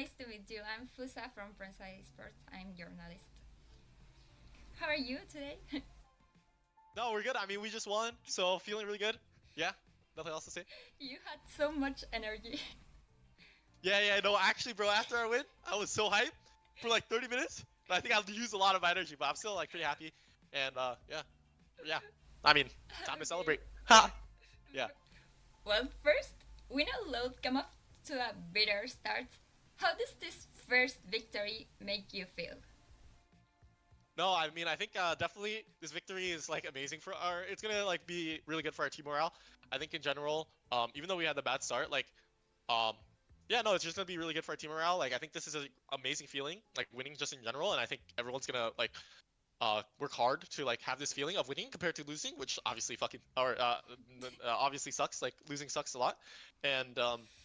Nice to meet you. I'm Fusa from Esports. I'm journalist. How are you today? No, we're good. I mean, we just won, so feeling really good. Yeah, nothing else to say. You had so much energy. Yeah. No, actually, bro, after our win, I was so hyped for like 30 minutes. But I think I used a lot of my energy, but I'm still like pretty happy. And yeah. I mean, time to Okay. celebrate. Ha! Yeah. Well, first, we know Load come off to a bitter start. How does this first victory make you feel? No, I mean, I think definitely this victory is like amazing for our. It's gonna like be really good for our team morale. I think in general, even though we had the bad start, um, yeah, no, it's just gonna be really good for our team morale. Like, I think this is an amazing feeling, like winning just in general, and I think everyone's gonna like work hard to like have this feeling of winning compared to losing, which obviously obviously sucks. Like losing sucks a lot, and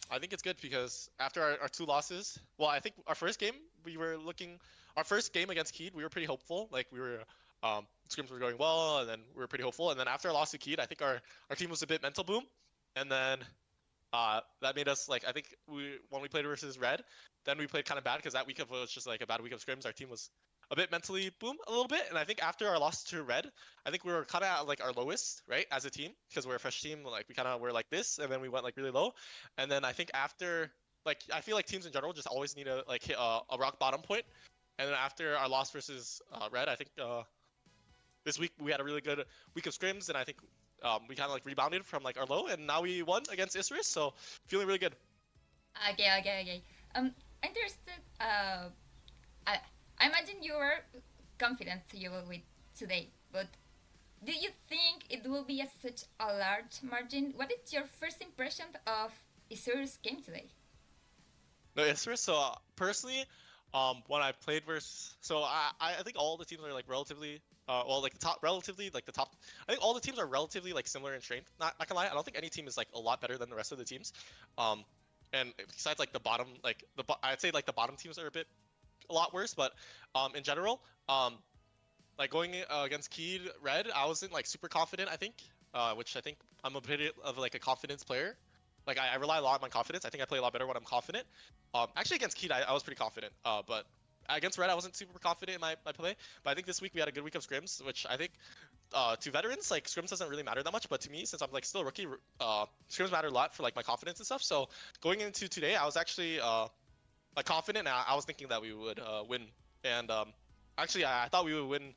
I think it's good because after our two losses, well, I think our first game we were looking, our first game against Keed, we were pretty hopeful. Like we were, scrims were going well, and then we were pretty hopeful. And then after our loss to Keed, I think our team was a bit mental boom, and then that made us like I think we when we played versus Red, then we played kind of bad because that week of was just like a bad week of scrims. Our team was a bit mentally boom a little bit, and I think after our loss to Red, I think we were kind of at like our lowest right as a team because we're a fresh team. Like we kind of were like this, and then we went like really low, and then I think after like I feel like teams in general just always need to like hit a rock bottom point, and then after our loss versus Red, I think this week we had a really good week of scrims, and I think we kind of like rebounded from like our low, and now we won against Isris, so feeling really good. Okay. Interested. I, I imagine you were confident you will win today, but do you think it will be such a large margin? What is your first impression of Isuru's game today? No, Isris. So personally, when I played versus, so I think all the teams are like relatively, well, like the top, relatively like the top. I think all the teams are relatively like similar in strength. Not gonna lie, I don't think any team is like a lot better than the rest of the teams. Um, and besides like the bottom, like I'd say like the bottom teams are a lot worse, but in general, like going against Keyed Red, I wasn't like super confident. I think, which I think I'm a bit of like a confidence player. Like I rely a lot on my confidence. I think I play a lot better when I'm confident. Actually against Keyed, I was pretty confident. But against Red, I wasn't super confident in my play. But I think this week we had a good week of scrims, which I think to veterans like scrims doesn't really matter that much. But to me, since I'm like still a rookie, scrims matter a lot for like my confidence and stuff. So going into today, I was actually like confident. And I was thinking that we would win. And actually, I thought we would win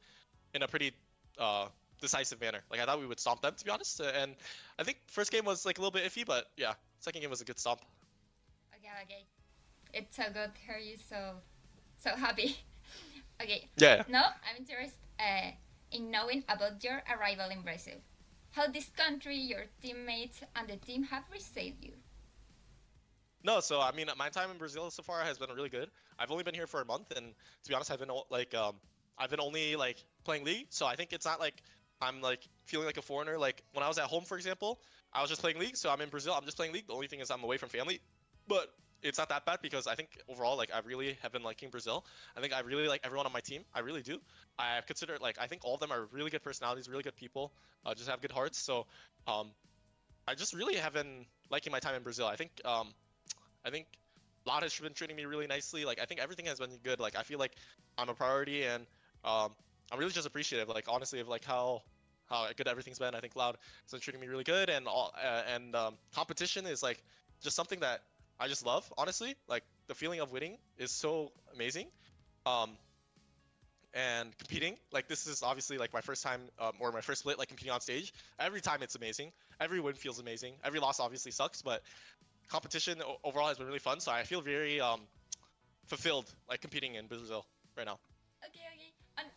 in a pretty uh, decisive manner. Like I thought we would stomp them, to be honest. And I think first game was like a little bit iffy, but yeah, second game was a good stomp. Okay. It's so good to hear you so happy. Okay, Yeah. now I'm interested in knowing about your arrival in Brazil. How this country, your teammates, and the team have received you. No, so I mean, my time in Brazil so far has been really good. I've only been here for a month, and to be honest, I've been only like playing League, so I think it's not like I'm like feeling like a foreigner. Like when I was at home, for example, I was just playing League, so I'm in Brazil, I'm just playing League. The only thing is I'm away from family, but it's not that bad because I think overall, like I really have been liking Brazil. I think I really like everyone on my team. I really do. I consider like I think all of them are really good personalities, really good people, just have good hearts. So, um, I just really have been liking my time in Brazil. I think Lot has been treating me really nicely. Like I think everything has been good. Like I feel like I'm a priority, and um, I'm really just appreciative. Like honestly, of like how good everything's been. I think Loud has been treating me really good, and all and competition is like just something that I just love. Honestly, like the feeling of winning is so amazing. Um, and competing, like this is obviously like my first time or my first split like competing on stage. Every time it's amazing. Every win feels amazing. Every loss obviously sucks, but competition overall has been really fun. So I feel very fulfilled like competing in Brazil right now. Okay. And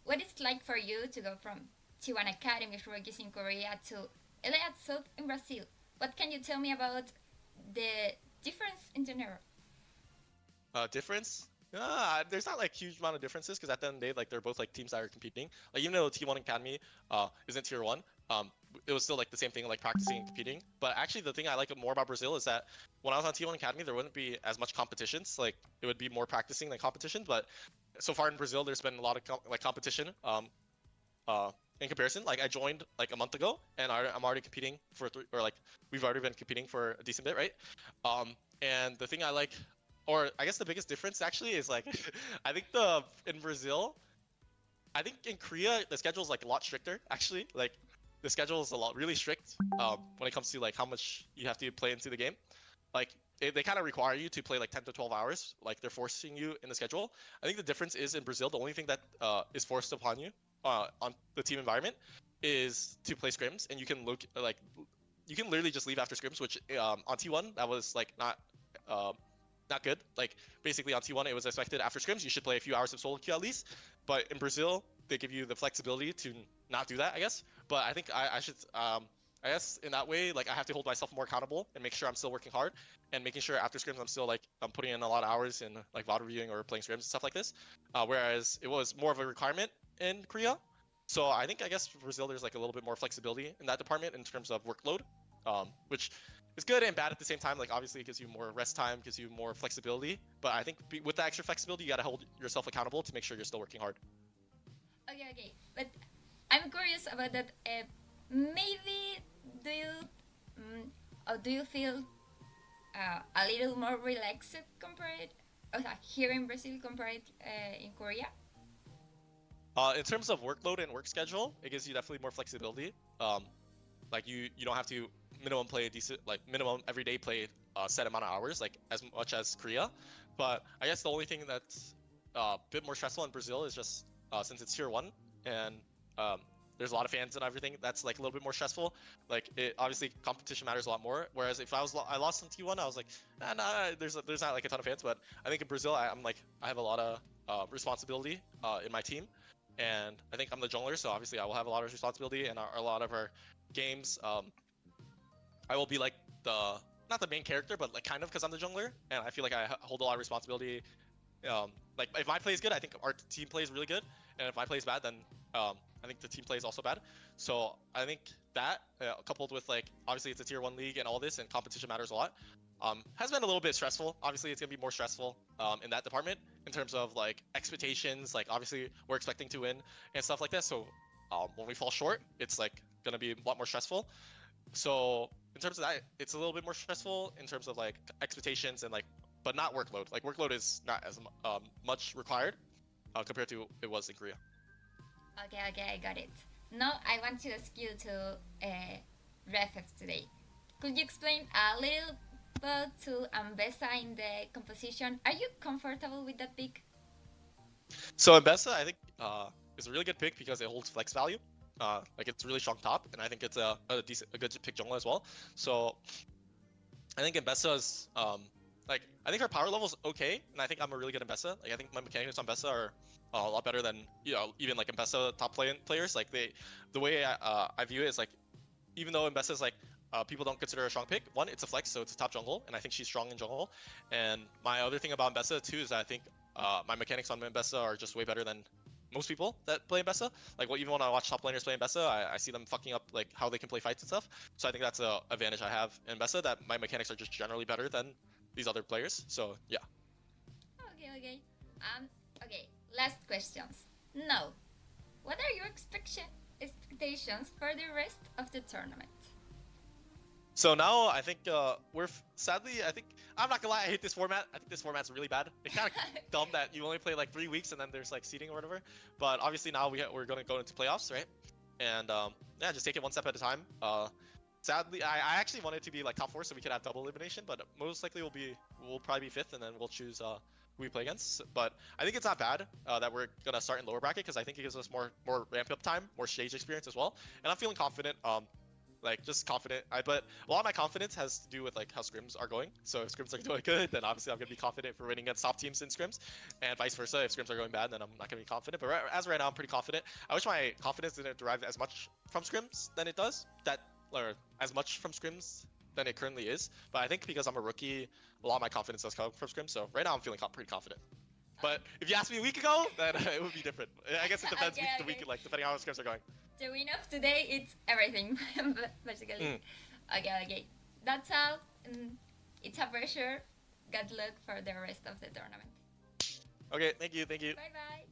what it's like for you to go from T1 Academy rookies in Korea to Eliat South in Brazil? What can you tell me about the difference in general? Difference? There's not like huge amount of differences because at the end of the day, like they're both like teams that are competing. Like even though T1 Academy isn't tier one, it was still like the same thing, like practicing and competing. But actually, the thing I like more about Brazil is that when I was on T1 Academy, there wouldn't be as much competitions. Like it would be more practicing than competition. But so far in Brazil, there's been a lot of like competition. Uh, in comparison, like I joined like a month ago, and I'm already competing for or like we've already been competing for a decent bit, right? And the thing I like or I guess the biggest difference actually is like, I think the in Brazil, I think in Korea the schedule is like a lot stricter actually. Like the schedule is a lot really strict when it comes to like how much you have to play into the game. Like they kind of require you to play like 10 to 12 hours. Like they're forcing you in the schedule. I think the difference is in Brazil, the only thing that is forced upon you on the team environment is to play scrims, and you can look like you can literally just leave after scrims, which on T1 that was like uh, not good. Like basically on T1 it was expected after scrims you should play a few hours of solo queue at least. But in Brazil they give you the flexibility to not do that, I guess. But I think I should I guess in that way, like I have to hold myself more accountable and make sure I'm still working hard and making sure after scrims I'm still like I'm putting in a lot of hours in like VOD reviewing or playing scrims and stuff like this. Whereas it was more of a requirement in Korea. So I guess for Brazil there's like a little bit more flexibility in that department in terms of workload, which is good and bad at the same time. Like obviously it gives you more rest time, gives you more flexibility. But I think with that extra flexibility, you gotta hold yourself accountable to make sure you're still working hard. Okay, okay. But I'm curious about that. Maybe do you or do you feel a little more relaxed compared here in Brazil compared in Korea? In terms of workload and work schedule, it gives you definitely more flexibility. Like you don't have to minimum play a decent like minimum every day play a set amount of hours like as much as Korea. But I guess the only thing that's a bit more stressful in Brazil is just since it's tier 1 and um, there's a lot of fans and everything, that's like a little bit more stressful. Like it obviously competition matters a lot more, whereas if I lost in T1 I was like nah, there's not like a ton of fans. But I think in Brazil I'm like I have a lot of responsibility in my team, and I think I'm the jungler, so obviously I will have a lot of responsibility, and a lot of our games I will be like the not the main character, but like kind of because I'm the jungler, and I feel like I hold a lot of responsibility. Like if my play is good, I think our team plays really good, and if my play is bad, then I think the team play is also bad. So I think that coupled with like obviously it's a tier 1 league and all this, and competition matters a lot. Has been a little bit stressful. Obviously, it's gonna be more stressful in that department in terms of like expectations. Like obviously, we're expecting to win and stuff like that. So when we fall short, it's like gonna be a lot more stressful. So in terms of that, it's a little bit more stressful in terms of like expectations and like, but not workload. Like workload is not as much required compared to it was in Korea. Okay, okay, I got it. Now I want to ask you to refs today. Could you explain a little bit to Ambessa in the composition? Are you comfortable with that pick? So Mbessa, I think is a really good pick because it holds flex value. Like it's really strong top, and I think it's a good pick jungle as well. So I think Mbessa is like I think her power level is okay, and I think I'm a really good Mbessa. Like I think my mechanics on Mbessa are a lot better than even like Mbessa top players. Like the way I view it is like even though Mbessa is like people don't consider her a strong pick. One, it's a flex, so it's a top jungle, and I think she's strong in jungle. And my other thing about Mbessa too is that I think my mechanics on Mbessa are just way better than most people that play Mbessa. Like even when I watch top laners play Mbessa, I see them fucking up like how they can play fights and stuff. So I think that's a advantage I have in Mbessa, that my mechanics are just generally better than these other players. So yeah. Okay, okay. Okay. Last questions. Now, what are your expectations for the rest of the tournament? So now I think we're sadly I think I'm not gonna lie, I hate this format. I think this format's really bad. It's kind of dumb that you only play like 3 weeks and then there's like seeding or whatever. But obviously now we're gonna go into playoffs, right? And yeah, just take it one step at a time. Sadly, I actually wanted to be like top 4 so we could have double elimination, but most likely we'll probably be 5th and then we'll choose who we play against. But I think it's not bad that we're gonna start in lower bracket because I think it gives us more ramp up time, more stage experience as well. And I'm feeling confident. Like just confident. But a lot of my confidence has to do with like how scrims are going. So if scrims are doing good, then obviously I'm gonna be confident for winning against top teams in scrims, and vice versa. If scrims are going bad, then I'm not gonna be confident. But as right now, I'm pretty confident. I wish my confidence didn't derive as much from scrims than it does. Or as much from scrims than it currently is. But I think because I'm a rookie, a lot of my confidence does come from scrims. So right now I'm feeling pretty confident. But if you asked me a week ago, then it would be different. I guess it depends week to week, like depending on how scrims are going. The win of today, it's everything, basically. Okay, okay. That's all. It's a pleasure. Good luck for the rest of the tournament. Okay, thank you. Bye bye.